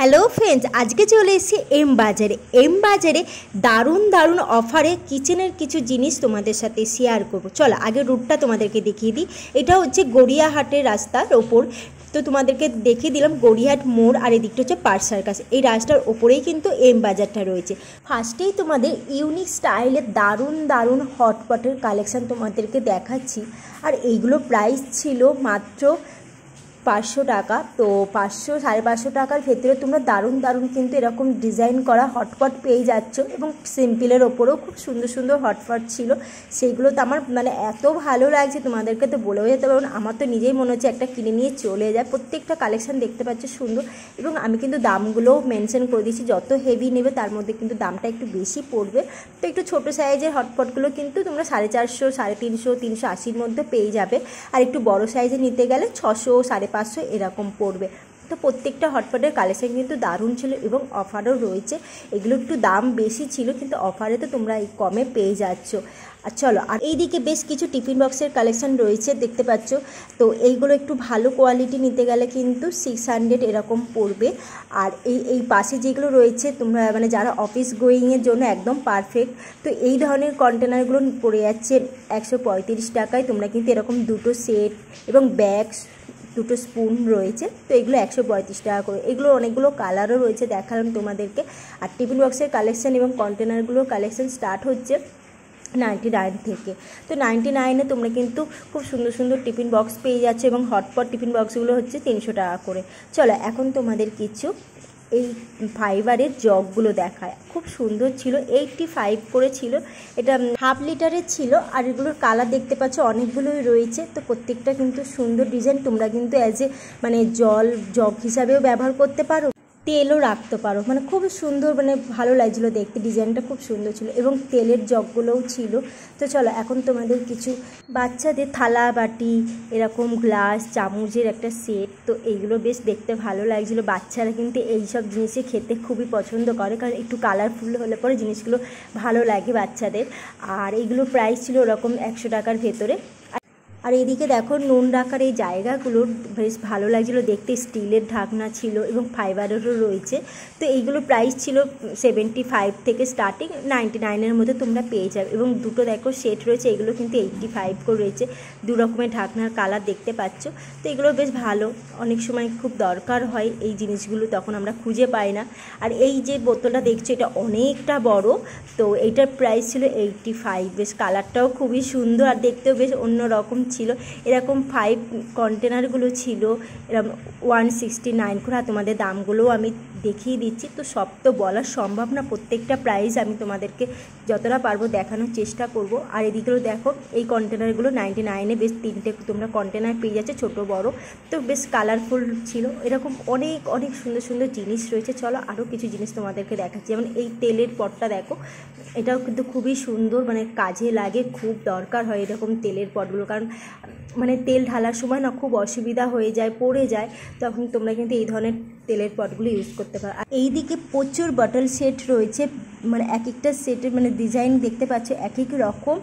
Hello friends, আজকে চলে এসেছি এম বাজারে দারুণ দারুণ অফারে কিচেনের কিছু জিনিস তোমাদের সাথে শেয়ার করবো। চলো আগে রুটটা তোমাদেরকে দেখিয়ে দিই। এটা হচ্ছে গড়িয়াহাটের রাস্তার ওপর, তো তোমাদেরকে দেখিয়ে দিলাম গড়িয়াহাট মোড়, আর এদিকটা হচ্ছে পার্ক সার্কাস। এই রাস্তার ওপরেই কিন্তু এম বাজারটা রয়েছে। ফার্স্টেই তোমাদের ইউনিক স্টাইলের দারুণ দারুণ হটপটের কালেকশান তোমাদেরকে দেখাচ্ছি। আর এইগুলো প্রাইস ছিল মাত্র 500 টাকা। তো 500-550 টাকার ভেতরে তোমরা দারুণ দারুণ কিন্তু এরকম ডিজাইন করা হটপট পেয়ে যাচ্ছ, এবং সিম্পলের ওপরেও খুব সুন্দর সুন্দর হটপট ছিল। সেইগুলো তো আমার এত ভালো লাগছে, তোমাদেরকে তো বলেও যেতে পারবো না। আমার তো নিজেই মনে হচ্ছে একটা কিনে নিয়ে চলে যায়। প্রত্যেকটা কালেকশান দেখতে পাচ্ছ সুন্দর, এবং আমি কিন্তু দামগুলোও মেনশন করে দিয়েছি। যত হেভি নেবে তার মধ্যে কিন্তু দামটা একটু বেশি পড়বে। তো একটু ছোটো সাইজের হটপটগুলো কিন্তু তোমরা 450, 350, 380-র মধ্যে পেয়ে যাবে। আর একটু বড় সাইজে নিতে গেলে 600, 550 এরকম পড়বে। তো প্রত্যেকটা হটপটের কালেকশান কিন্তু দারুণ ছিল, এবং অফারও রয়েছে। এগুলো একটু দাম বেশি ছিল, কিন্তু অফারে তো তোমরা এই কমে পেয়ে যাচ্ছ। আর চলো, আর এইদিকে বেশ কিছু টিফিন বক্সের কালেকশান রয়েছে দেখতে পাচ্ছ। তো এইগুলো একটু ভালো কোয়ালিটি নিতে গেলে কিন্তু 600 এরকম পড়বে। আর এই পাশে যেগুলো রয়েছে তোমরা যারা অফিস গোয়িংয়ের জন্য একদম পারফেক্ট। তো এই ধরনের কন্টেনারগুলো পড়ে যাচ্ছে 135 টাকায়। তোমরা কিন্তু এরকম দুটো সেট এবং ব্যাগ, দুটো স্পুন রয়েছে। তো এগুলো 135 টাকা করে। এগুলো অনেকগুলো কালারও রয়েছে, দেখালাম তোমাদেরকে। আর টিফিন বক্সের কালেকশান এবং কন্টেনারগুলোর কালেকশান স্টার্ট হচ্ছে 99 থেকে। তো 99-এ তোমরা কিন্তু খুব সুন্দর সুন্দর টিফিন বক্স পেয়ে যাচ্ছে, এবং হটপট টিফিন বক্সগুলো হচ্ছে 300 টাকা করে। চলো এখন তোমাদের কিছু এই ফাইবারের জগগুলো দেখায়। খুব সুন্দর ছিল, 85 করে ছিল। এটা হাফ লিটারের ছিল। আর এগুলোর কালার দেখতে পাচ্ছ অনেকগুলোই রয়েছে। তো প্রত্যেকটা কিন্তু সুন্দর ডিজাইন। তোমরা কিন্তু অ্যাজ এ জল জগ হিসাবেও ব্যবহার করতে পারো, তেলও রাখতে পারো। খুব সুন্দর, ভালো লাগছিলো দেখতে। ডিজাইনটা খুব সুন্দর ছিল, এবং তেলের জগগুলোও ছিল। তো চলো এখন তোমাদের কিছু বাচ্চাদের থালা বাটি, এরকম গ্লাস চামচের একটা সেট। তো এইগুলো বেশ দেখতে ভালো লাগছিলো। বাচ্চারা কিন্তু এইসব জিনিসে খেতে খুবই পছন্দ করে, কারণ একটু কালারফুল হলে পরে জিনিসগুলো ভালো লাগে বাচ্চাদের। আর এইগুলো প্রাইস ছিল ওরকম 100 টাকার ভেতরে। আর এদিকে দেখো নুন রাখার এই জায়গাগুলো বেশ ভালো লাগছিলো দেখতে। স্টিলের ঢাকনা ছিল, এবং ফাইবারেরও রয়েছে। তো এইগুলো প্রাইস ছিল 75 থেকে স্টার্টিং, 99-এর মধ্যে তোমরা পেয়ে যাবে। এবং দুটো দেখো সেট রয়েছে, এগুলো কিন্তু 85 করে রয়েছে। দু রকমের ঢাকনার কালার দেখতে পাচ্ছ। তো এগুলো বেশ ভালো, অনেক সময় খুব দরকার হয় এই জিনিসগুলো, তখন আমরা খুঁজে পাই না। আর এই যে বোতলটা দেখছো এটা অনেকটা বড়। তো এইটার প্রাইস ছিল 85। বেশ কালারটাও খুবই সুন্দর, আর দেখতেও বেশ অন্যরকম ছিল। এরকম 5 কন্টেনারগুলো ছিল এরকম 169 করে। আর তোমাদের দামগুলোও আমি দেখিয়ে দিচ্ছি। তো সব তো বলা সম্ভব না, প্রত্যেকটা প্রাইস আমি তোমাদেরকে যতটা পারবো দেখানোর চেষ্টা করব। আর এদিকেও দেখো এই কন্টেনারগুলো 99-এ বেশ 3টে তোমরা কন্টেনার পেয়ে যাচ্ছে, ছোটো বড়। তো বেশ কালারফুল ছিল। এরকম অনেক অনেক সুন্দর সুন্দর জিনিস রয়েছে। চলো আরও কিছু জিনিস তোমাদেরকে দেখাচ্ছি। যেমন এই তেলের পটটা দেখো, এটাও কিন্তু খুবই সুন্দর, কাজে লাগে, খুব দরকার হয় এরকম তেলের পটগুলো। কারণ তেল ঢালার সময় না খুব অসুবিধা হয়ে যায়, পড়ে যায়, তখন তোমরা কিন্তু এই ধরনের তেলের পটগুলো ইউজ করতে পারো। আর এইদিকে প্রচুর বটল সেট রয়েছে, এক একটা সেটের ডিজাইন দেখতে পাচ্ছ এক এক রকম।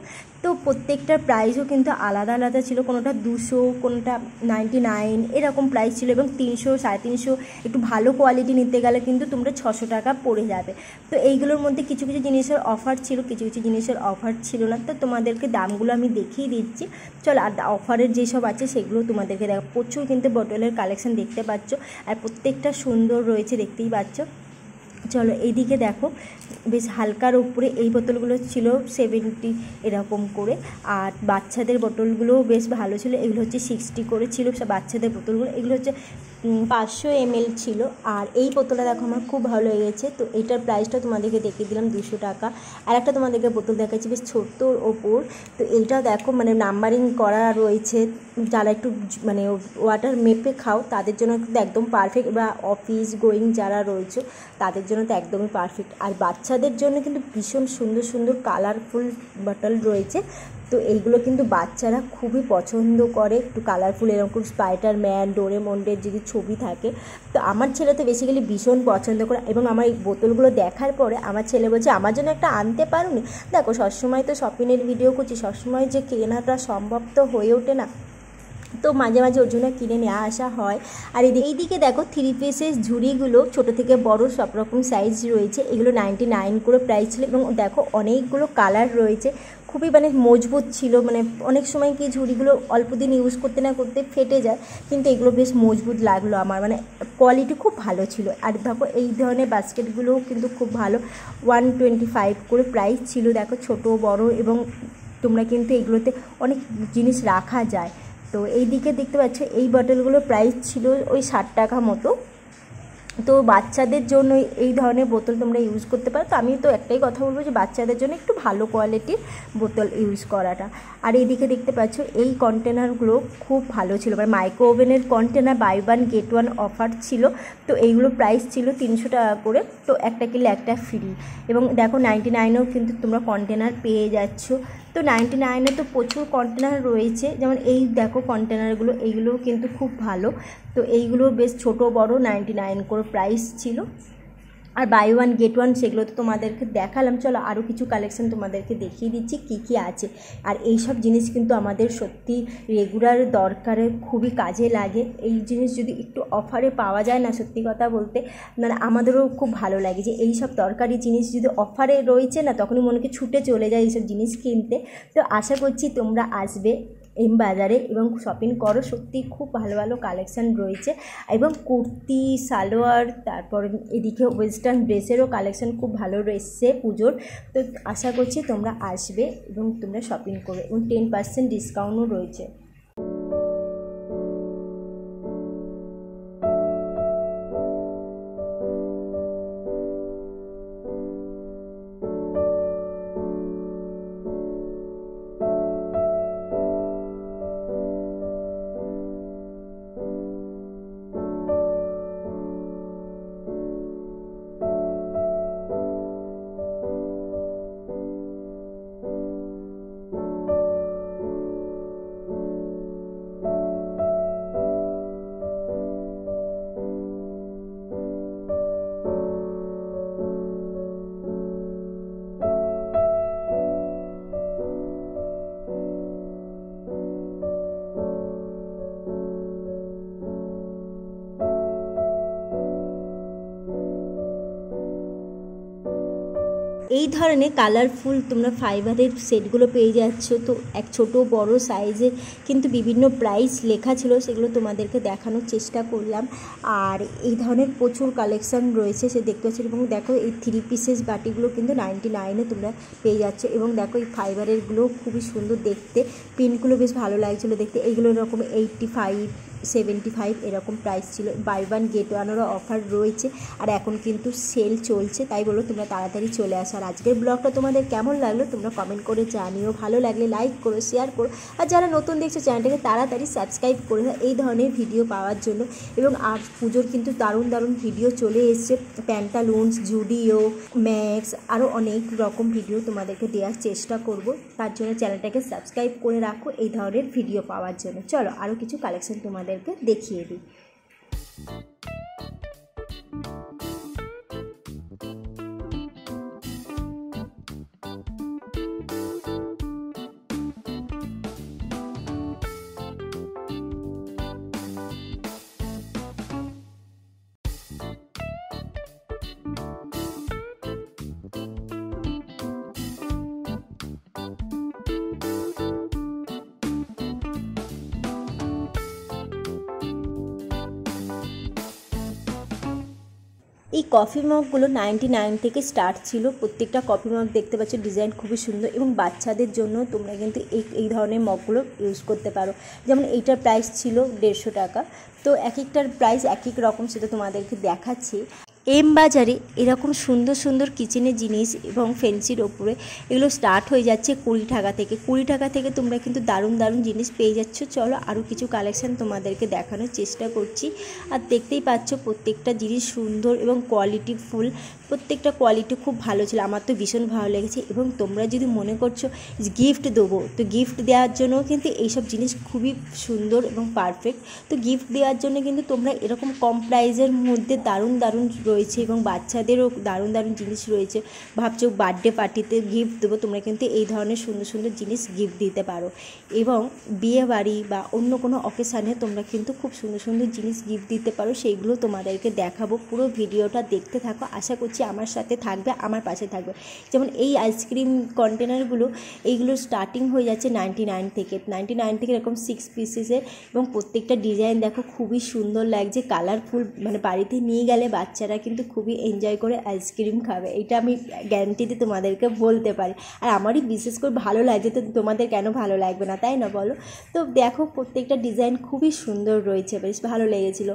তো প্রত্যেকটার প্রাইসও কিন্তু আলাদা আলাদা ছিল। কোনোটা 200, কোনোটা 99 এরকম প্রাইস ছিল, এবং 300, 350। একটু ভালো কোয়ালিটি নিতে গেলে কিন্তু তোমরা 600 টাকা পড়ে যাবে। তো এইগুলোর মধ্যে কিছু কিছু জিনিসের অফার ছিল, কিছু কিছু জিনিসের অফার ছিল না। তো তোমাদেরকে দামগুলো আমি দেখিয়ে দিচ্ছি। চলো, আর অফারের যেসব আছে সেগুলো তোমাদেরকে দেখো। প্রচুর কিন্তু বোতলের কালেকশন দেখতে পাচ্ছ, আর প্রত্যেকটা সুন্দর রয়েছে, দেখতেই পাচ্ছ। চলো এইদিকে দেখো, বেশ হালকার উপরে এই বোতলগুলো ছিল 70 এরকম করে। আর বাচ্চাদের বোতলগুলোও বেশ ভালো ছিল। এগুলো হচ্ছে 60 করে ছিল বাচ্চাদের বোতলগুলো। এগুলো হচ্ছে 500 ml ছিল। আর এই বোতলটা দেখো আমার খুব ভালো লেগেছে। তো এইটার প্রাইসটা তোমাদেরকে দেখিয়ে দিলাম 200 টাকা। আর একটা তোমাদেরকে বোতল দেখাচ্ছি বেশ ছোট্টর ওপর। তো এইটা দেখো নাম্বারিং করা রয়েছে। যারা একটু ওয়াটার মেপে খাও তাদের জন্য কিন্তু একদম পারফেক্ট, বা অফিস গোয়িং যারা রয়েছে তাদের জন্য তো একদমই পারফেক্ট। আর বাচ্চাদের জন্য কিন্তু ভীষণ সুন্দর সুন্দর কালারফুল বোতল রয়েছে। তো এইগুলো কিন্তু বাচ্চারা খুবই পছন্দ করে, একটু কালারফুল, এরকম স্পাইডারম্যান, ডোরেমন্ডের যদি ছবি থাকে। তো আমার ছেলে তো বেসিক্যালি ভীষণ পছন্দ করে, এবং আমার এই বোতলগুলো দেখার পরে আমার ছেলে বলছে আমার জন্য একটা আনতে পারোনি। দেখো সবসময় তো শপিংয়ের ভিডিও করছি, সবসময় যে কেনাটা সম্ভব তো হয়ে ওঠে না। তো মাঝে মাঝে ওর জন্য কিনে নেওয়া আসা হয়। আর এইদিকে দেখো 3 পিসের ঝুড়িগুলো ছোট থেকে বড় সব রকম সাইজ রয়েছে। এগুলো 99 করে প্রাইস ছিল এবং দেখো অনেকগুলো কালার রয়েছে, খুবই মানে মজবুত ছিল। মানে অনেক সময় কি ঝুড়িগুলো অল্প দিন ইউজ করতে না করতে ফেটে যায়, কিন্তু এগুলো বেশ মজবুত লাগলো আমার, মানে কোয়ালিটি খুব ভালো ছিল। আর দেখো এই ধরনের বাস্কেটগুলোও কিন্তু খুব ভালো, 125 করে প্রাইস ছিল। দেখো ছোট বড় এবং তোমরা কিন্তু এগুলোতে অনেক জিনিস রাখা যায়। তো এই দিকে দেখতে পাচ্ছ এই বটলগুলো প্রাইস ছিল ওই 60 টাকা মতো। তো বাচ্চাদের জন্য এই ধরনের বোতল তোমরা ইউজ করতে পারো। তো আমি তো একটাই কথা বলবো যে বাচ্চাদের জন্য একটু ভালো কোয়ালিটির বোতল ইউজ করাটা। আর এইদিকে দেখতে পাচ্ছ এই কন্টেনারগুলো খুব ভালো ছিল, মানে মাইক্রো ওভেনের কন্টেনার, বাই 1 get 1 অফার ছিল। তো এইগুলো প্রাইস ছিল 300 টাকা করে, তো একটা কিনলে একটা ফ্রি। এবং দেখো 99-এও কিন্তু তোমরা কন্টেনার পেয়ে যাচ্ছ। তো 99-এ তো প্রচুর কন্টেনার রয়েছে, যেমন এই দেখো কন্টেনারগুলো, এইগুলোও কিন্তু খুব ভালো। তো এইগুলো বেশ ছোট বড় 99 করে প্রাইস ছিল। আর বাই 1 get 1 সেগুলো তো তোমাদেরকে দেখালাম। চলো আরও কিছু কালেকশন তোমাদেরকে দেখিয়ে দিচ্ছি কী কী আছে। আর এই সব জিনিস কিন্তু আমাদের সত্যি রেগুলার দরকারে খুবই কাজে লাগে। এই জিনিস যদি একটু অফারে পাওয়া যায় না, সত্যি কথা বলতে মানে আমাদেরও খুব ভালো লাগে যে এই সব দরকারি জিনিস যদি অফারে রয়েছে না, তখনই মনে ছুটে চলে যায় এইসব জিনিস কিনতে। তো আশা করছি তোমরা আসবে এম বাজারে এবং শপিং করো, সত্যি খুব ভালো ভালো কালেকশান রয়েছে। এবং কুর্তি, সালোয়ার, তারপর এদিকে ওয়েস্টার্ন ড্রেসেরও কালেকশান খুব ভালো রয়েছে পুজোর। তো আশা করছি তোমরা আসবে এবং তোমরা শপিং করবে, এবং 10% ডিসকাউন্টও রয়েছে। এই ধরনের কালারফুল তোমরা ফাইবারের সেটগুলো পেয়ে যাচ্ছ। তো এক ছোট বড় সাইজের কিন্তু বিভিন্ন প্রাইস লেখা ছিল, সেগুলো তোমাদেরকে দেখানোর চেষ্টা করলাম। আর এই ধরনের প্রচুর কালেকশান রয়েছে সে দেখতে পাচ্ছ। এবং দেখো এই 3 পিসেস বাটিগুলো কিন্তু 99-এ তোমরা পেয়ে যাচ্ছ। এবং দেখো এই ফাইবারেরগুলো খুবই সুন্দর দেখতে, প্রিন্টগুলো বেশ ভালো লাগছিলো দেখতে। এইগুলো এরকম 85, 75 এরকম প্রাইস ছিল। বাই 1 get 1-এরও অফার রয়েছে, আর এখন কিন্তু সেল চলছে, তাই বলো তোমরা তাড়াতাড়ি চলে আসো। আর আজকের ব্লগটা তোমাদের কেমন লাগলো তোমরা কমেন্ট করে জানিও, ভালো লাগলে লাইক করো, শেয়ার করো, আর যারা নতুন দেখছো চ্যানেলটাকে তাড়াতাড়ি সাবস্ক্রাইব করে দাও এই ধরনের ভিডিও পাওয়ার জন্য। এবং আর পুজোর কিন্তু দারুণ দারুণ ভিডিও চলে এসছে, প্যান্টালুন্স, জুডিও, ম্যাক্স, আরও অনেক রকম ভিডিও তোমাদেরকে দেওয়ার চেষ্টা করব। তার জন্য চ্যানেলটাকে সাবস্ক্রাইব করে রাখো এই ধরনের ভিডিও পাওয়ার জন্য। চলো আরও কিছু কালেকশন তোমাদেরকে দেখিয়ে দিই। এই কফি মগগুলো 99 থেকে স্টার্ট ছিল। প্রত্যেকটা কফি মগ দেখতে পাচ্ছ ডিজাইন খুবই সুন্দর, এবং বাচ্চাদের জন্য তোমরা কিন্তু এই ধরনের মগগুলো ইউজ করতে পারো। যেমন এইটার প্রাইস ছিল 150 টাকা। তো এক একটার প্রাইস এক এক রকম, সেটা তোমাদেরকে দেখাচ্ছি। এম বাজারে এরকম সুন্দর সুন্দর কিচেনের জিনিস এবং ফ্যান্সির ওপরে এগুলো স্টার্ট হয়ে যাচ্ছে 20 টাকা থেকে। 20 টাকা থেকে তোমরা কিন্তু দারুণ দারুণ জিনিস পেয়ে যাচ্ছ। চলো আরও কিছু কালেকশান তোমাদেরকে দেখানোর চেষ্টা করছি। আর দেখতেই পাচ্ছ প্রত্যেকটা জিনিস সুন্দর এবং কোয়ালিটি ফুল। প্রত্যেকটা কোয়ালিটি খুব ভালো ছিল, আমার তো ভীষণ ভালো লেগেছে। এবং তোমরা যদি মনে করছো গিফট দেবো, তো গিফট দেওয়ার জন্য কিন্তু এইসব জিনিস খুবই সুন্দর এবং পারফেক্ট। তো গিফট দেওয়ার জন্য কিন্তু তোমরা এরকম কম প্রাইজের মধ্যে দারুণ দারুণ রয়েছে এবং বাচ্চাদেরও দারুণ দারুণ জিনিস রয়েছে। ভাবছো বার্থডে পার্টিতে গিফট দেবো, তোমরা কিন্তু এই ধরনের সুন্দর সুন্দর জিনিস গিফট দিতে পারো। এবং বিয়ে বাড়ি বা অন্য কোনো অকেশানে তোমরা কিন্তু খুব সুন্দর সুন্দর জিনিস গিফট দিতে পারো, সেইগুলো তোমাদেরকে দেখাবো। পুরো ভিডিওটা দেখতে থাকো, আশা করছি আমার সাথে থাকবে, আমার পাশে থাকবে। যেমন এই আইসক্রিম কন্টেনারগুলো, এইগুলো স্টার্টিং হয়ে যাচ্ছে 99 থেকে এরকম 6 পিসেসের। এবং প্রত্যেকটা ডিজাইন দেখো খুবই সুন্দর লাগছে, কালারফুল, মানে বাড়িতে নিয়ে গেলে বাচ্চারা কিন্তু খুবই এনজয় করে আইসক্রিম খাবে, এটা আমি গ্যারান্টি দিয়ে তোমাদেরকে বলতে পারি। আর আমারই বিশেষ করে ভালো লাগছে, তো তোমাদের কেন ভালো লাগবে না, তাই না বলো? তো দেখো প্রত্যেকটা ডিজাইন খুবই সুন্দর রয়েছে, বেশ ভালো লেগেছিলো।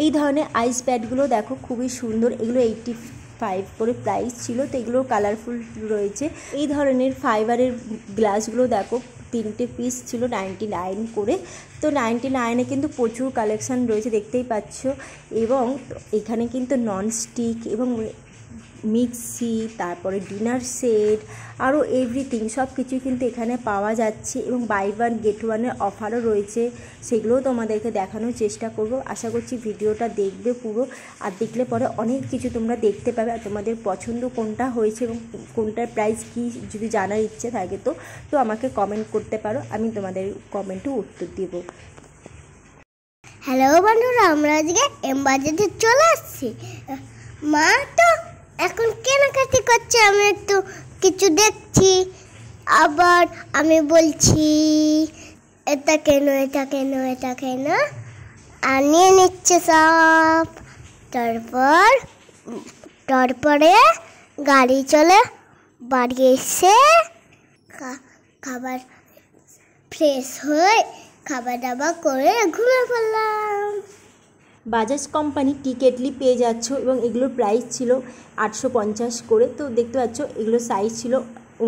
এই ধরনের আইস প্যাডগুলো দেখো খুবই সুন্দর, এগুলো 85 করে প্রাইস ছিল, তো এগুলো কালারফুল রয়েছে। এই ধরনের ফাইবারের গ্লাসগুলো দেখো 3টে পিস ছিল 99 করে। তো 99-এ কিন্তু প্রচুর কালেকশান রয়েছে, দেখতেই পাচ্ছ। এবং এখানে কিন্তু ননস্টিক এবং মিক্সি, তারপরে ডিনার সেট, আরও এভরিথিং সব কিছুই কিন্তু এখানে পাওয়া যাচ্ছে। এবং বাই ওয়ান গেট ওয়ানের অফারও রয়েছে, সেগুলোও তোমাদেরকে দেখানোর চেষ্টা করব। আশা করছি ভিডিওটা দেখবে পুরো, আর দেখলে পরে অনেক কিছু তোমরা দেখতে পাবে। আর তোমাদের পছন্দ কোনটা হয়েছে এবং কোনটার প্রাইস কী যদি জানার ইচ্ছে থাকে তো আমাকে কমেন্ট করতে পারো, আমি তোমাদের কমেন্টে উত্তর দেব। হ্যালো বন্ধুরা, আমরা আজকে এম বাজারে চলে আসছি। মা তো এখন কেনাকাটি করছে, আমি একটু কিছু দেখছি, আবার আমি বলছি এটা কেন, এটা কেন, এটা কেন, আর নিয়ে নিচ্ছে সব। তারপরে গাড়ি চলে, বাড়ি এসে খাবার ফ্রেশ হয়ে খাবার দাবার করে ঘুমিয়ে পড়লাম। বাজাজ কোম্পানি টিকেটলি পেয়ে যাচ্ছ এবং এগুলোর প্রাইস ছিল 850 করে। তো দেখতে পাচ্ছ এগুলোর সাইজ ছিল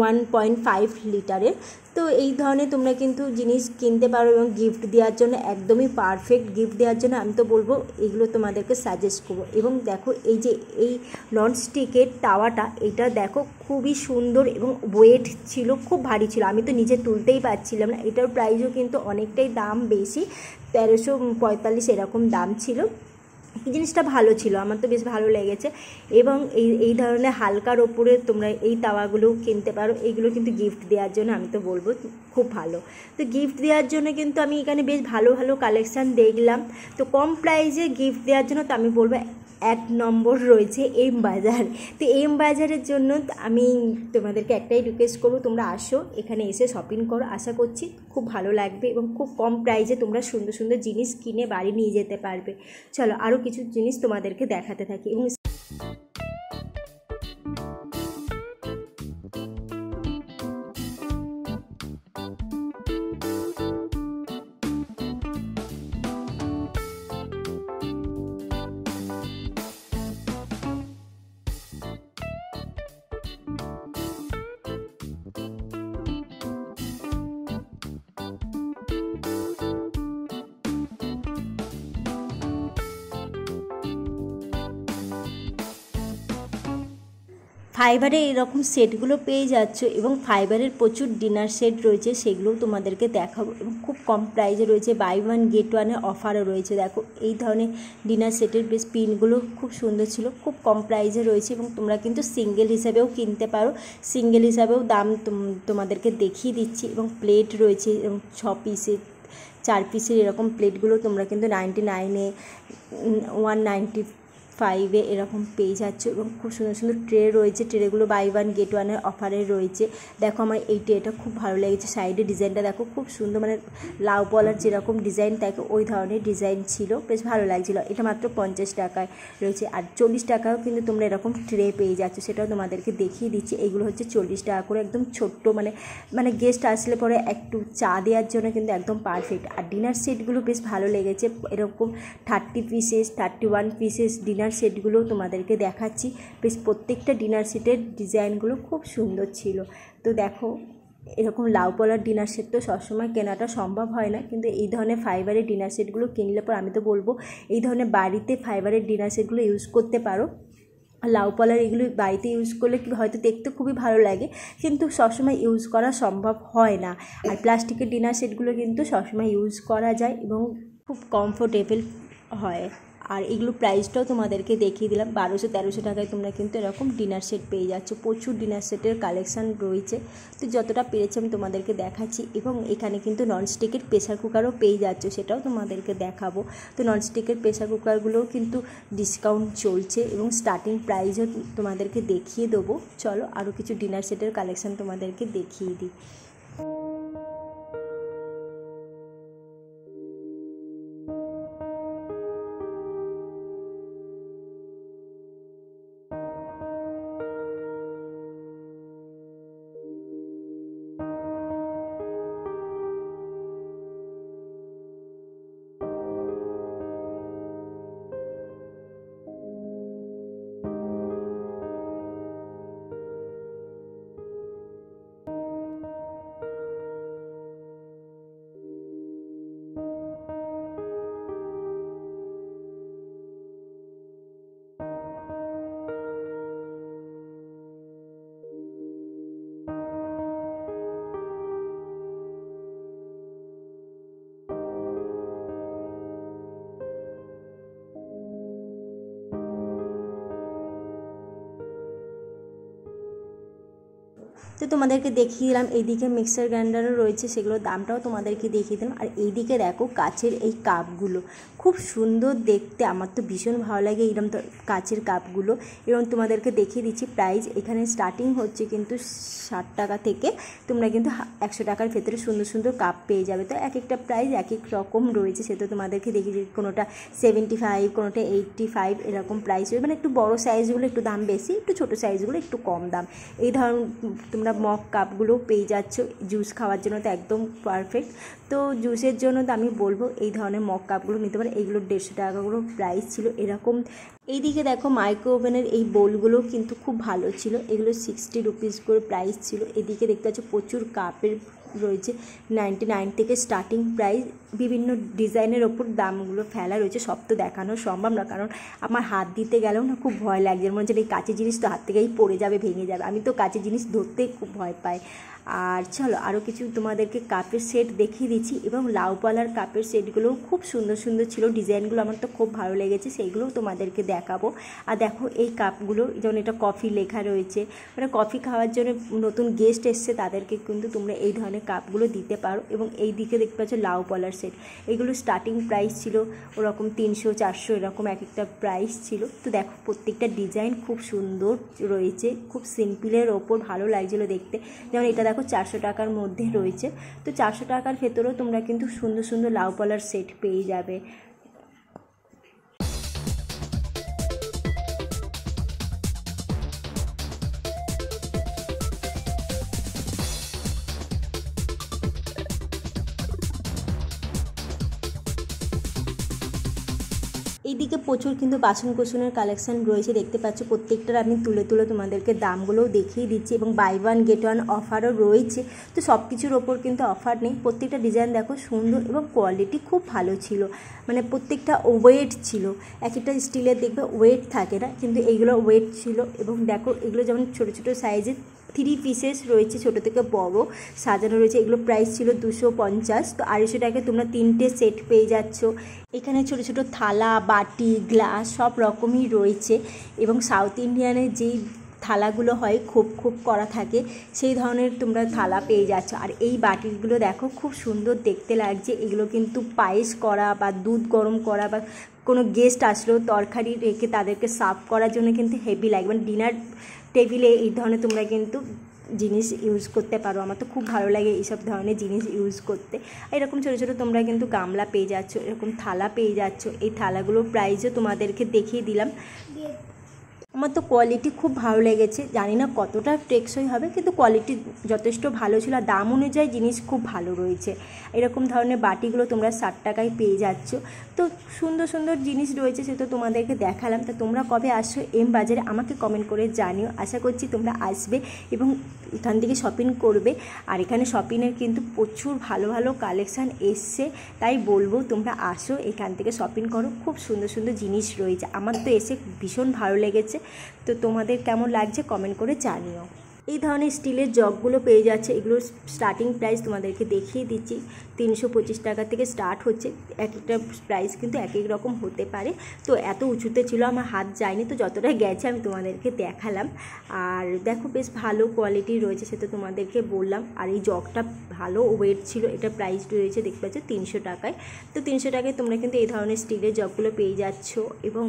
1.5 লিটারের। তো এই ধরনের তোমরা কিন্তু জিনিস কিনতে পারো এবং গিফট দেওয়ার জন্য একদমই পারফেক্ট। গিফট দেওয়ার জন্য আমি তো বলবো এগুলো তোমাদেরকে সাজেস্ট করবো। এবং দেখো এই যে এই ননস্টিকের তাওয়াটা, এটা দেখো খুবই সুন্দর এবং ওয়েট ছিল, খুব ভারী ছিল, আমি তো নিজে তুলতেই পারছিলাম না। এটার প্রাইসও কিন্তু অনেকটাই দাম বেশি, 1345 এরকম দাম ছিল। জিনিসটা ভালো ছিল, আমার তো বেশ ভালো লেগেছে। এবং এই ধরনের হালকার ওপরে তোমরা এই তাওয়াগুলোও কিনতে পারো, এইগুলো কিন্তু গিফট দেওয়ার জন্য আমি তো বলবো খুব ভালো। তো গিফট দেওয়ার জন্য কিন্তু আমি এখানে বেশ ভালো ভালো কালেকশান দেখলাম। তো কম প্রাইসে গিফট দেওয়ার জন্য তো আমি বলবো 1 নম্বর রয়েছে এম বাজার। তো এম বাজারের জন্য আমি তোমাদেরকে একটাই রিকোয়েস্ট করবো, তোমরা আসো, এখানে এসে শপিং করো, আশা করছি খুব ভালো লাগবে এবং খুব কম প্রাইসে তোমরা সুন্দর সুন্দর জিনিস কিনে বাড়ি নিয়ে যেতে পারবে। চলো আরও কিছু জিনিস তোমাদেরকে দেখাতে থাকি। এবং ফাইবারের এরকম সেটগুলো পেয়ে যাচ্ছ এবং ফাইবারের প্রচুর ডিনার সেট রয়েছে, সেগুলোও তোমাদেরকে দেখাবো এবং খুব কম প্রাইসে রয়েছে। বাই ওয়ান গেট ওয়ানের অফারও রয়েছে। দেখো এই ধরনের ডিনার সেটের বেশ পিনগুলো খুব সুন্দর ছিল, খুব কম প্রাইসে রয়েছে। এবং তোমরা কিন্তু সিঙ্গেল হিসাবেও কিনতে পারো, সিঙ্গেল হিসাবেও দাম তোমাদেরকে দেখিয়ে দিচ্ছি। এবং প্লেট রয়েছে এবং 6 পিসের 4 পিসের এরকম প্লেটগুলো তোমরা কিন্তু 99-এ 195-এ এরকম পেয়ে যাচ্ছ। এবং খুব সুন্দর সুন্দর ট্রে রয়েছে, ট্রেগুলো বাই ওয়ান গেট ওয়ানের অফারে রয়েছে। দেখো আমার এই ট্রেটা খুব ভালো লেগেছে, সাইডে ডিজাইনটা দেখো খুব সুন্দর, মানে লাউ পলার যেরকম ডিজাইন থাকে ওই ধরনের ডিজাইন ছিল, বেশ ভালো লাগছিলো। এটা মাত্র 50 টাকায় রয়েছে। আর 40 টাকাও কিন্তু তোমরা এরকম ট্রে পেয়ে যাচ্ছ, সেটাও তোমাদেরকে দেখিয়ে দিচ্ছি। এগুলো হচ্ছে 40 টাকা করে, একদম ছোট্ট, মানে গেস্ট আসলে পরে একটু চা দেওয়ার জন্য কিন্তু একদম পারফেক্ট। আর ডিনার সেটগুলো বেশ ভালো লেগেছে, এরকম 30 পিসেস 31 পিসেস ডিনার সেটগুলো তোমাদেরকে দেখাচ্ছি। বেশ প্রত্যেকটা ডিনার সেটের ডিজাইনগুলো খুব সুন্দর ছিল। তো দেখো এরকম লাউ পলার ডিনার সেট তো সবসময় কেনাটা সম্ভব হয় না, কিন্তু এই ধরনের ফাইবারের ডিনার সেটগুলো কিনলে পর আমি তো বলবো এই ধরনের বাড়িতে ফাইবারের ডিনার সেটগুলো ইউজ করতে পারো। লাউ পালার এগুলো বাড়িতে ইউজ করলে হয়তো দেখতে খুবই ভালো লাগে, কিন্তু সবসময় ইউজ করা সম্ভব হয় না। আর প্লাস্টিকের ডিনার সেটগুলো কিন্তু সবসময় ইউজ করা যায় এবং খুব কমফোর্টেবল হয়। আর এগুলো প্রাইসটাও তোমাদেরকে দেখিয়ে দিলাম, 1200-1300 টাকায় তোমরা কিন্তু এরকম ডিনার সেট পেয়ে যাচ্ছ। প্রচুর ডিনার সেটের কালেকশান রয়েছে, তো যতটা পেরেছি আমি তোমাদেরকে দেখাচ্ছি। এবং এখানে কিন্তু ননস্টিকের প্রেসার কুকারও পেয়ে যাচ্ছ, সেটাও তোমাদেরকে দেখাবো। তো ননস্টিকের প্রেসার কুকারগুলোও কিন্তু ডিসকাউন্ট চলছে এবং স্টার্টিং প্রাইসও তোমাদেরকে দেখিয়ে দেবো। চলো আরও কিছু ডিনার সেটের কালেকশান তোমাদেরকে দেখিয়ে দিই। তো তোমাদেরকে দেখিয়ে দিলাম, এইদিকে মিক্সার গ্রাইন্ডারও রয়েছে, সেগুলোর দামটাও তোমাদেরকে দেখিয়ে দিলাম। আর এইদিকে দেখো কাচের এই কাপগুলো খুব সুন্দর দেখতে, আমার তো ভীষণ ভালো লাগে এইরকম কাচের কাপগুলো। এবং তোমাদেরকে দেখিয়ে দিচ্ছি প্রাইস, এখানে স্টার্টিং হচ্ছে কিন্তু 60 টাকা থেকে, তোমরা কিন্তু 100 টাকার ভেতরে সুন্দর সুন্দর কাপ পেয়ে যাবে। তো এক একটা প্রাইস এক এক রকম রয়েছে, সে তো তোমাদেরকে দেখিয়ে, কোনোটা 75, কোনোটা 85 এরকম প্রাইস রয়েছে। মানে একটু বড় সাইজগুলো একটু দাম বেশি, একটু ছোটো সাইজগুলো একটু কম দাম। এই ধরুন তোমরা মগ কাপগুলোও পেয়ে যাচ্ছ, জুস খাওয়ার জন্য তো একদম পারফেক্ট। তো জুসের জন্য তো আমি বলবো এই ধরনের মগ কাপগুলো নিতে পারে, এইগুলো 150 টাকা করে প্রাইস ছিল এরকম। এইদিকে দেখো মাইক্রো ওভেনের এই বোলগুলো কিন্তু খুব ভালো ছিল, এগুলো 60 রুপিস করে প্রাইস ছিল। এদিকে দেখতে পাচ্ছ প্রচুর কাপের রয়েছে, 99 থেকে স্টার্টিং প্রাইস, বিভিন্ন ডিজাইনের ওপর দামগুলো ফেলা রয়েছে। সব তো দেখানো সম্ভব না, কারণ আমার হাত দিতে গেলেও না খুব ভয় লাগছে, মনে হচ্ছে এই কাঁচের জিনিস তো হাত থেকেই পড়ে যাবে, ভেঙে যাবে। আমি তো কাঁচের জিনিস ধরতেই খুব ভয় পাই। আর চলো আরও কিছু তোমাদেরকে কাপের সেট দেখিয়ে দিচ্ছি। এবং লাউপালার কাপের সেটগুলোও খুব সুন্দর সুন্দর ছিল, ডিজাইনগুলো আমার তো খুব ভালো লেগেছে, সেইগুলোও তোমাদেরকে দেখাবো। আর দেখো এই কাপগুলো, যেমন এটা কফি লেখা রয়েছে, মানে কফি খাওয়ার জন্য নতুন গেস্ট এসছে তাদেরকে কিন্তু তোমরা এই ধরনের কাপগুলো দিতে পারো। এবং এই দিকে দেখতে পাচ্ছ লাউপালার সেট, এগুলো স্টার্টিং প্রাইস ছিল ওরকম 300-400 এরকম এক একটা প্রাইস ছিল। তো দেখো প্রত্যেকটা ডিজাইন খুব সুন্দর রয়েছে, খুব সিম্পলের ওপর ভালো লাগছিলো দেখতে। যেমন এটা দেখো 400 টাকার মধ্যে রয়েছে, তো 400 টাকার ভেতরেও তোমরা কিন্তু সুন্দর সুন্দর লাউপালার সেট পেয়ে যাবে। এইদিকে প্রচুর কিন্তু বাসন কোসনের কালেকশান রয়েছে, দেখতে পাচ্ছ প্রত্যেকটার আমি তুলে তুলে তোমাদেরকে দামগুলোও দেখিয়ে দিচ্ছি। এবং বাই ওয়ান গেট ওয়ান অফারও রয়েছে, তো সব কিছুর ওপর কিন্তু অফার নেই। প্রত্যেকটা ডিজাইন দেখো সুন্দর এবং কোয়ালিটি খুব ভালো ছিল, মানে প্রত্যেকটা ওয়েট ছিল। এক একটা স্টিলের দেখবে ওয়েট থাকে না, কিন্তু এইগুলো ওয়েট ছিল। এবং দেখো এগুলো যেমন ছোটো ছোটো সাইজের 3 পিসেস রয়েছে, ছোটো থেকে বড় সাজানো রয়েছে। এগুলো প্রাইস ছিল 250, তো 250 টাকায় তোমরা 3টে সেট পেয়ে যাচ্ছ। এখানে ছোটো ছোটো থালা, বাটি, গ্লাস সব রকমই রয়েছে। এবং সাউথ ইন্ডিয়ানের যেই থালাগুলো হয় খোপ খোপ করা থাকে, সেই ধরনের তোমরা থালা পেয়ে যাচ্ছ। আর এই বাটিগুলো দেখো খুব সুন্দর দেখতে লাগছে, এগুলো কিন্তু পায়েস করা বা দুধ গরম করা বা কোনো গেস্ট আসলেও তরকারি রেখে তাদেরকে সার্ভ করার জন্য কিন্তু হেভি লাগে। মানে ডিনার টেবিলে এই ধরনের তোমরা কিন্তু জিনিস ইউজ করতে পারো। আমার তো খুব ভালো লাগে এইসব ধরনের জিনিস ইউজ করতে। এরকম ছোটো ছোটো তোমরা কিন্তু গামলা পেয়ে যাচ্ছ, এরকম থালা পেয়ে যাচ্ছ। এই থালাগুলোর প্রাইসও তোমাদেরকে দেখিয়ে দিলাম। আমার তো কোয়ালিটি খুব ভালো লেগেছে, জানি না কতটা টেকসই হবে, কিন্তু কোয়ালিটি যথেষ্ট ভালো ছিল। আর দাম অনুযায়ী জিনিস খুব ভালো রয়েছে। এরকম ধরনের বাটিগুলো তোমরা 60 টাকায় পেয়ে যাচ্ছ। তো সুন্দর সুন্দর জিনিস রয়েছে, সে তো তোমাদেরকে দেখালাম। তো তোমরা কবে আসছো এম বাজারে আমাকে কমেন্ট করে জানিও। আশা করছি তোমরা আসবে এবং এখান থেকে শপিং করবে। আর এখানে শপিংয়ের কিন্তু প্রচুর ভালো ভালো কালেকশান এসছে, তাই বলবো তোমরা আসো, এখান থেকে শপিং করো। খুব সুন্দর সুন্দর জিনিস রয়েছে, আমার তো এসে ভীষণ ভালো লেগেছে। তো তোমাদের কেমন লাগছে কমেন্ট করে জানিও। এই ধরনের স্টিলের জগগুলো পেয়ে যাচ্ছে, এগুলোর স্টার্টিং প্রাইস তোমাদেরকে দেখিয়ে দিচ্ছি, 325 টাকা থেকে স্টার্ট হচ্ছে। এক একটা প্রাইস কিন্তু এক এক রকম হতে পারে। তো এত উঁচুতে ছিল আমার হাত যায়নি, তো যতটা গেছে আমি তোমাদেরকে দেখালাম। আর দেখো বেশ ভালো কোয়ালিটির রয়েছে, সেটা তোমাদেরকে বললাম। আর এই জগটা ভালো ওয়েট ছিল, এটা প্রাইস রয়েছে দেখতে পাচ্ছ 300 টাকায়। তো 300 টাকায় তোমরা কিন্তু এই ধরনের স্টিলের জগগুলো পেয়ে যাচ্ছ। এবং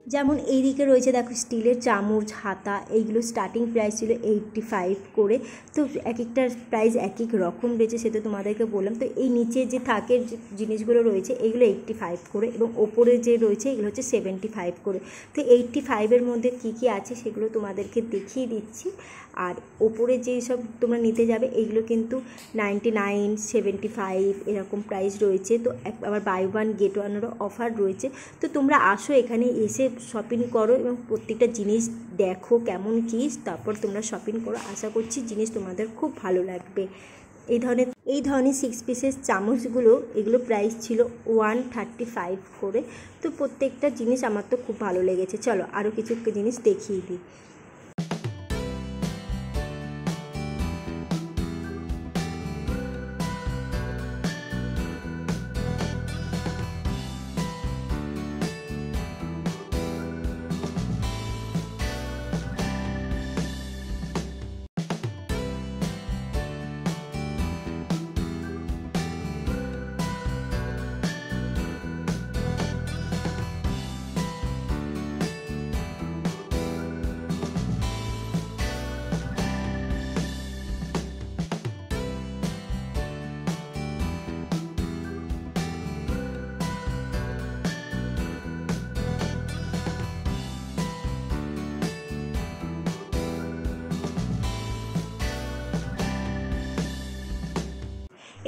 যেমন এইদিকে রয়েছে দেখো স্টিলের চামচ, হাতা, এইগুলো স্টার্টিং প্রাইস ছিল 85 করে। তো এক একটার প্রাইস এক এক রকম রয়েছে, সেটা তোমাদেরকে বললাম। তো এই নিচে যে থাকের যে জিনিসগুলো রয়েছে এগুলো 85 করে, এবং ওপরে যে রয়েছে এগুলো হচ্ছে 75 করে। তো 85-এর মধ্যে কী কী আছে সেগুলো তোমাদেরকে দেখিয়ে দিচ্ছি। আর ওপরে যেই সব তোমরা নিতে যাবে এইগুলো কিন্তু 99, 75 এরকম প্রাইস রয়েছে। তো আবার বাই ওয়ান গেট ওয়ানেরও অফার রয়েছে। তো তোমরা আসো, এখানে এসে শপিং করো এবং প্রত্যেকটা জিনিস দেখো কেমন কী, তারপর তোমরা শপিং করো। আশা করছি জিনিস তোমাদের খুব ভালো লাগবে। এই ধরনের 6 পিসের চামচগুলো, এগুলো প্রাইস ছিল 135 করে। তো প্রত্যেকটা জিনিস আমার তো খুব ভালো লেগেছে। চলো আরও কিছু জিনিস দেখিয়ে দিই।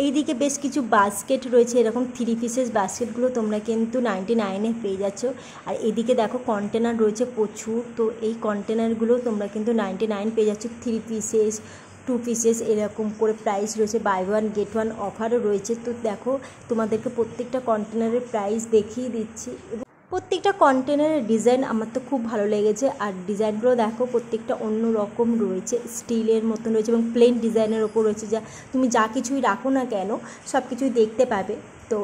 এইদিকে বেশ কিছু বাস্কেট রয়েছে, এরকম 3 পিসেস বাস্কেটগুলো তোমরা কিন্তু 99-এ পেয়ে যাচ্ছ। আর এদিকে দেখো কন্টেনার রয়েছে প্রচুর। তো এই কন্টেনারগুলো তোমরা কিন্তু 99 পেয়ে যাচ্ছ। 3 পিসেস, 2 পিসেস এরকম করে প্রাইস রয়েছে। বাই ওয়ান গেট ওয়ান অফারও রয়েছে। তো দেখো তোমাদেরকে প্রত্যেকটা কন্টেনারের প্রাইস দেখিয়ে দিচ্ছি। প্রত্যেকটা কন্টেনারের ডিজাইন আমার তো খুব ভালো লেগেছে। আর ডিজাইনগুলো দেখো প্রত্যেকটা অন্য রকম রয়েছে, স্টিলের মতন রয়েছে এবং প্লেন ডিজাইনের ওপর রয়েছে। যা তুমি যা কিছুই রাখো না কেন সব কিছুই দেখতে পাবে। তো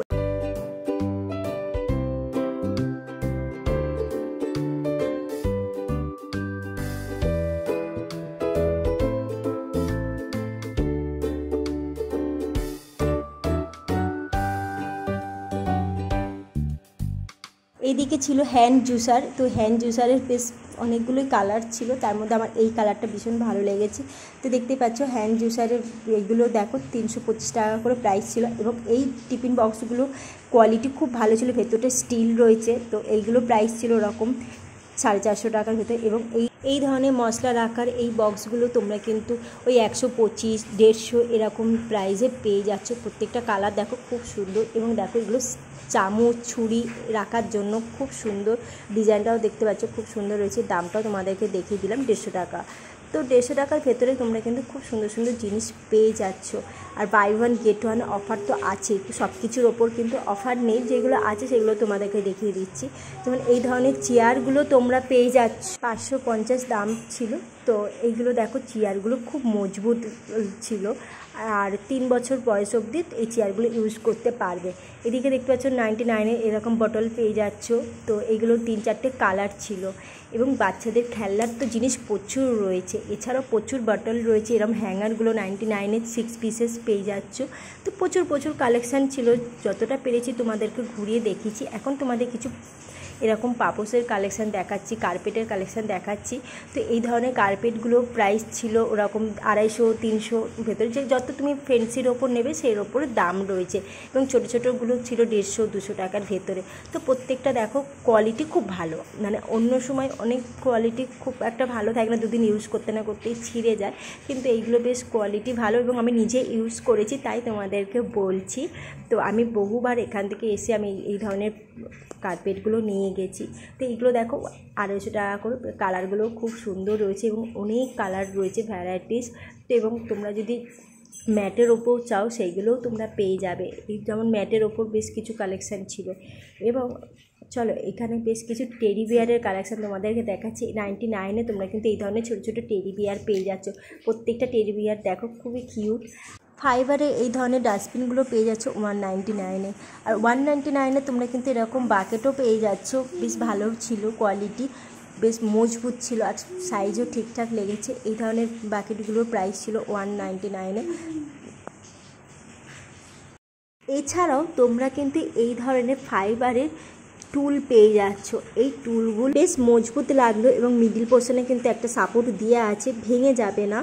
এইদিকে ছিল হ্যান্ড জুসার। তো হ্যান্ড জুসারের বেশ অনেকগুলোই কালার ছিল, তার মধ্যে আমার এই কালারটা ভীষণ ভালো লেগেছে। তো দেখতে পাচ্ছ হ্যান্ড জুসারের এগুলো দেখো 325 টাকা করে প্রাইস ছিল। এবং এই টিফিন বক্সগুলো কোয়ালিটি খুব ভালো ছিল, ভেতরটা স্টিল রয়েছে। তো এইগুলো প্রাইস ছিল ওরকম 450 টাকার ভেতরে। এবং এই ধরনের মশলা রাখার এই বক্সগুলো তোমরা কিন্তু ওই 125, 150 এরকম প্রাইসে পেয়ে যাচ্ছ। প্রত্যেকটা কালার দেখো খুব সুন্দর। এবং দেখো এগুলো চামচ, ছুরি রাখার জন্য খুব সুন্দর, ডিজাইনটাও দেখতে পাচ্ছ খুব সুন্দর রয়েছে। দামটাও তোমাদেরকে দেখিয়ে দিলাম 150 টাকা। তো 150 টাকার ভেতরে তোমরা কিন্তু খুব সুন্দর সুন্দর জিনিস পেয়ে যাচ্ছ। আর buy one get one offer তো আছে, সব কিছুর ওপর কিন্তু অফার নেই, যেগুলো আছে সেগুলো তোমাদেরকে দেখিয়ে দিচ্ছি। যেমন এই ধরনের চেয়ারগুলো তোমরা পেয়ে যাচ্ছ, 550 দাম ছিল। তো এইগুলো দেখো চেয়ারগুলো খুব মজবুত ছিল, আর 3 বছর বয়স অবধি এই চেয়ারগুলো ইউজ করতে পারবে। এদিকে দেখতে পাচ্ছ 99-এ এরকম বটল পেয়ে যাচ্ছ। তো এইগুলো 3-4টে কালার ছিল। এবং বাচ্চাদের খেলনার তো জিনিস প্রচুর রয়েছে, এছাড়াও প্রচুর বটল রয়েছে। এরকম হ্যাঙ্গারগুলো 99-এ 6 পিসেস পেয়ে যাচ্ছ। তো প্রচুর কালেকশান ছিল, যতটা পেরেছি তোমাদেরকে ঘুরিয়ে দেখিয়েছি। এখন তোমাদের কিছু এরকম পাপোসের কালেকশান দেখাচ্ছি, কার্পেটের কালেকশান দেখাচ্ছি। তো এই ধরনের কার্পেটগুলো প্রাইস ছিল ওরকম 250-300 ভেতরে, যে যত তুমি ফেন্সির ওপর নেবে সেই ওপরে দাম রয়েছে, এবং ছোটো ছোটোগুলো ছিল 150-200 টাকার ভেতরে। তো প্রত্যেকটা দেখো কোয়ালিটি খুব ভালো, মানে অন্য সময় অনেক কোয়ালিটি খুব একটা ভালো থাকে না, দুদিন ইউজ করতে না করতেই ছিঁড়ে যায়, কিন্তু এইগুলো বেশ কোয়ালিটি ভালো, এবং আমি নিজে ইউজ করেছি তাই তোমাদেরকে বলছি। তো আমি বহুবার এখান থেকে এসে আমি এই ধরনের কার্পেটগুলো নিয়ে গেছি। তো এইগুলো দেখো 250 টাকা করে, কালারগুলো খুব সুন্দর রয়েছে এবং অনেক কালার রয়েছে, ভ্যারাইটিস। তো এবং তোমরা যদি ম্যাটের ওপর চাও সেইগুলোও তোমরা পেয়ে যাবে, এই যেমন ম্যাটের ওপর বেশ কিছু কালেকশান ছিল। এবং চলো এখানে বেশ কিছু টেডি বিয়ারের কালেকশান তোমাদেরকে দেখাচ্ছি। 99-এ তোমরা কিন্তু এই ধরনের ছোটো ছোটো টেডি বিয়ার পেয়ে যাচ্ছ। প্রত্যেকটা টেডি বিয়ার দেখো খুবই কিউট। ফাইবারে এই ধরনের ডাস্টবিনগুলো পেয়ে যাচ্ছ 199-এ, আর 199-এ তোমরা কিন্তু এরকম বাকেটও পেয়ে যাচ্ছ, বেশ ভালো ছিল কোয়ালিটি, বেশ মজবুত ছিল, আর সাইজও ঠিকঠাক লেগেছে। এই ধরনের বাকেটগুলোর প্রাইস ছিল 199-এ। এছাড়াও তোমরা কিন্তু এই ধরনের ফাইবারের টুল পেয়ে যাচ্ছ। এই টুলগুলো বেশ মজবুত লাগলো এবং মিডিল পোর্শনে কিন্তু একটা সাপোর্ট দেওয়া আছে, ভেঙে যাবে না।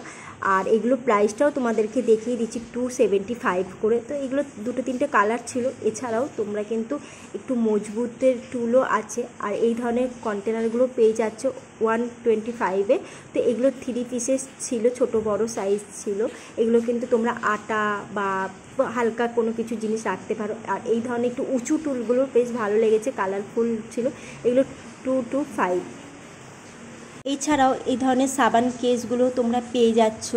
আর এগুলো প্রাইসটাও তোমাদেরকে দেখিয়ে দিচ্ছি 275 করে। তো এগুলো 2-3টে কালার ছিল। এছাড়াও তোমরা কিন্তু একটু মজবুতের টুলও আছে, আর এই ধরনের কন্টেনারগুলো পেয়ে যাচ্ছ 125-এ। তো এগুলো 3 পিসেস ছিল, ছোট বড় সাইজ ছিল। এগুলো কিন্তু তোমরা আটা বা হালকা কোনো কিছু জিনিস রাখতে পারো। আর এই ধরনের একটু উঁচু টুলগুলো বেশ ভালো লেগেছে, কালারফুল ছিল। এগুলো 225। এছাড়াও এই ধরনের সাবান কেসগুলো তোমরা পেয়ে যাচ্ছ,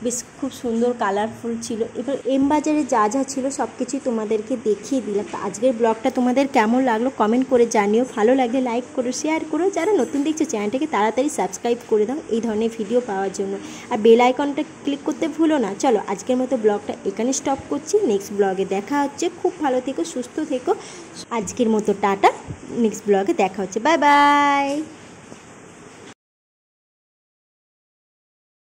বেশ খুব সুন্দর কালারফুল ছিল। এবার এম বাজারে যা যা ছিল সব কিছুই তোমাদেরকে দেখিয়ে দিলাম। তো আজকের ব্লগটা তোমাদের কেমন লাগলো কমেন্ট করে জানিও, ভালো লাগলে লাইক করো, শেয়ার করো, যারা নতুন দেখছো চ্যানেলটাকে তাড়াতাড়ি সাবস্ক্রাইব করে দাও এই ধরনের ভিডিও পাওয়ার জন্য, আর বেল আইকনটা ক্লিক করতে ভুলো না। চলো আজকের মতো ব্লগটা এখানে স্টপ করছি, নেক্সট ব্লগে দেখা হচ্ছে। খুব ভালো থেকো, সুস্থ থেকো। আজকের মতো টাটা, নেক্সট ব্লগে দেখা হচ্ছে, বাই বাই।